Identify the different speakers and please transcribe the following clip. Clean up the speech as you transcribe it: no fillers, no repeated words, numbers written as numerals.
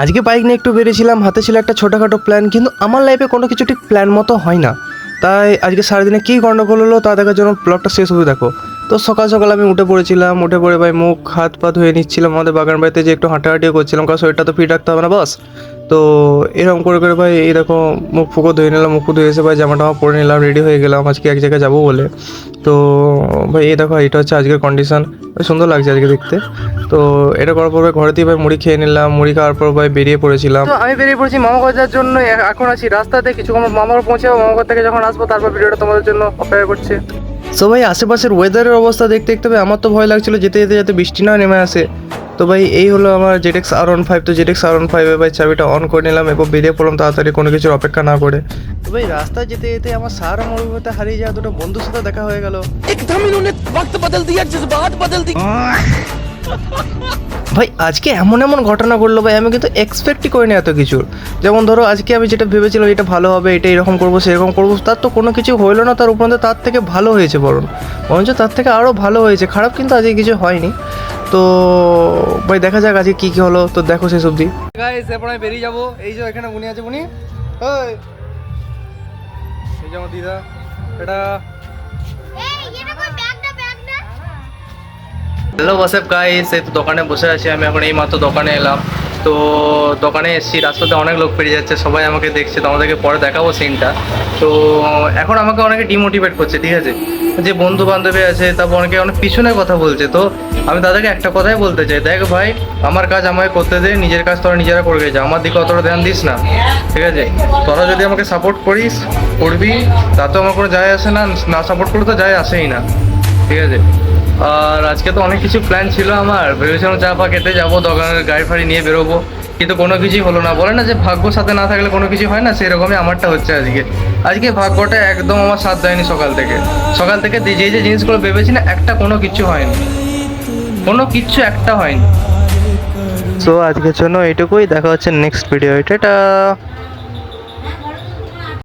Speaker 1: আজকে বাইক নিয়ে একটু বেরিয়েছিলাম, হাতে ছিল একটা ছোটোখাটো প্ল্যান, কিন্তু আমার লাইফে কোনো কিছু ঠিক প্ল্যান মতো হয় না। তাই আজকে সারাদিনে কী গণ্ডগোল হলো তা দেখার জন্য ব্লগটা শেষ অবধি দেখো। তো সকাল সকাল আমি উঠে পড়েছিলাম, উঠে পড়ে ভাই মুখ হাত পা ধুয়ে নিচ্ছিলাম, আমাদের বাগান বাড়িতে যে একটু হাঁটাহাঁটিও করছিলাম, কারণ শরীরটা তো ফিট রাখতে হবে না বাস। তো এরকম করে করে ভাই এই দেখো মুখ ফুকো ধুয়ে নিলাম, মুখ ধুয়ে এসে ভাই জামা টামা পরে নিলাম, রেডি হয়ে গেলাম আজকে এক জায়গায় যাবো বলে। তো ভাই এই দেখো এটা হচ্ছে আজকের কন্ডিশন, সুন্দর লাগছে আজকে দেখতে। তো এটা করার পর ভাই ঘরে দিয়ে ভাই মুড়ি খেয়ে নিলাম, মুড়ি খাওয়ার পর ভাই বেরিয়ে পড়েছিলাম। তো আমি বেরিয়ে পড়েছি মামা ঘর যাওয়ার জন্য, এখন আছি রাস্তাতে, কিছুক্ষণ মামা ঘর পৌঁছে মামা ঘর থেকে যখন আসবো তারপর ভিডিওটা তোমাদের জন্য অপেক্ষা করছে। সো ভাই আশেপাশের ওয়েদারের অবস্থা দেখতে দেখতে ভাই আমার তো ভয় লাগছিল যেতে যেতে যাতে বৃষ্টি না নেমে আসে। তো ভাই এই হলো আমার ZX R15। তো ZX R15 ভাই চাবিটা অন করে নিলাম এবং বেরিয়ে পড়লাম তাড়াতাড়ি কোনো কিছুর অপেক্ষা না করে। তো ভাই রাস্তায় যেতে যেতে আমার সারা মরুভূমিতে হারিয়ে যাওয়া দুটো বন্ধুর সাথে দেখা হয়ে গেল।
Speaker 2: एकदम इन्होंने वक्त बदल दिया, जज्बात बदल दिए।
Speaker 1: ভাই আজকে এমন এমন ঘটনা ঘটলো ভাই, আমি কিন্তু এক্সপেক্টই করিনি এত কিছুর। যেমন ধরো আজকে আমি যেটা ভেবেছিলাম এটা ভালো হবে, এটা এরকম করবো সেরকম করবো, তার তো কোনো কিছু হইলো না, তার উপরন্ত তার থেকে ভালো হয়েছে, বরঞ্চ তার থেকে আরও ভালো হয়েছে, খারাপ কিন্তু আজকে কিছু হয়নি। তো ভাই দেখা যাক আজকে কী কী হলো, তো দেখো শেষ অবধি। গাইস এরপর আমি বেরিয়ে যাবো, এই যে এখানে উনি আছে, উনি এই যে আমার দিদা, এটা হ্যালো হোয়াটসঅ্যাপ গাইস, এই তো দোকানে বসে আছি আমি এখন, এই মাত্র দোকানে এলাম। তো দোকানে এসেছি, রাস্তাতে অনেক লোক পেরিয়ে যাচ্ছে, সবাই আমাকে দেখছে, তো আমাদেরকে পরে দেখাবো সিনটা। তো এখন আমাকে অনেকে ডিমোটিভেট করছে, ঠিক আছে, যে বন্ধু বান্ধবী আছে, তারপর অনেকে অনেক পিছনে কথা বলছে। তো আমি তাদেরকে একটা কথাই বলতে চাই, দেখ ভাই আমার কাজ আমাকে করতে দে, নিজের কাজ তোরা নিজেরা করে গেছে, আমার দিকে অতটা ধ্যান দিস না, ঠিক আছে। তোরা যদি আমাকে সাপোর্ট করবি তাতেও আমার কোনো যায় আসে না, না সাপোর্ট করলে তো যায় আসেই না, ঠিক আছে। আর আজকে তো অনেক কিছু প্ল্যান ছিল আমার, ভেবেছিলাম চা ফা খেতে যাবো, দোকানের গাড়ি ফাড়ি নিয়ে বেরোবো, কিন্তু কোনো কিছুই হলো না। বলে না যে ভাগ্য সাথে না থাকলে কোনো কিছু হয় না, সেরকমই আমারটা হচ্ছে আজকে ভাগ্যটা একদম আমার সাথ দেয়নি। সকাল থেকে যে যে জিনিসগুলো ভেবেছি না, কোনো কিচ্ছু হয়নি, একটা হয়নি। সো আজকের জন্য এইটুকুই, দেখা হচ্ছে নেক্সট ভিডিও। এটা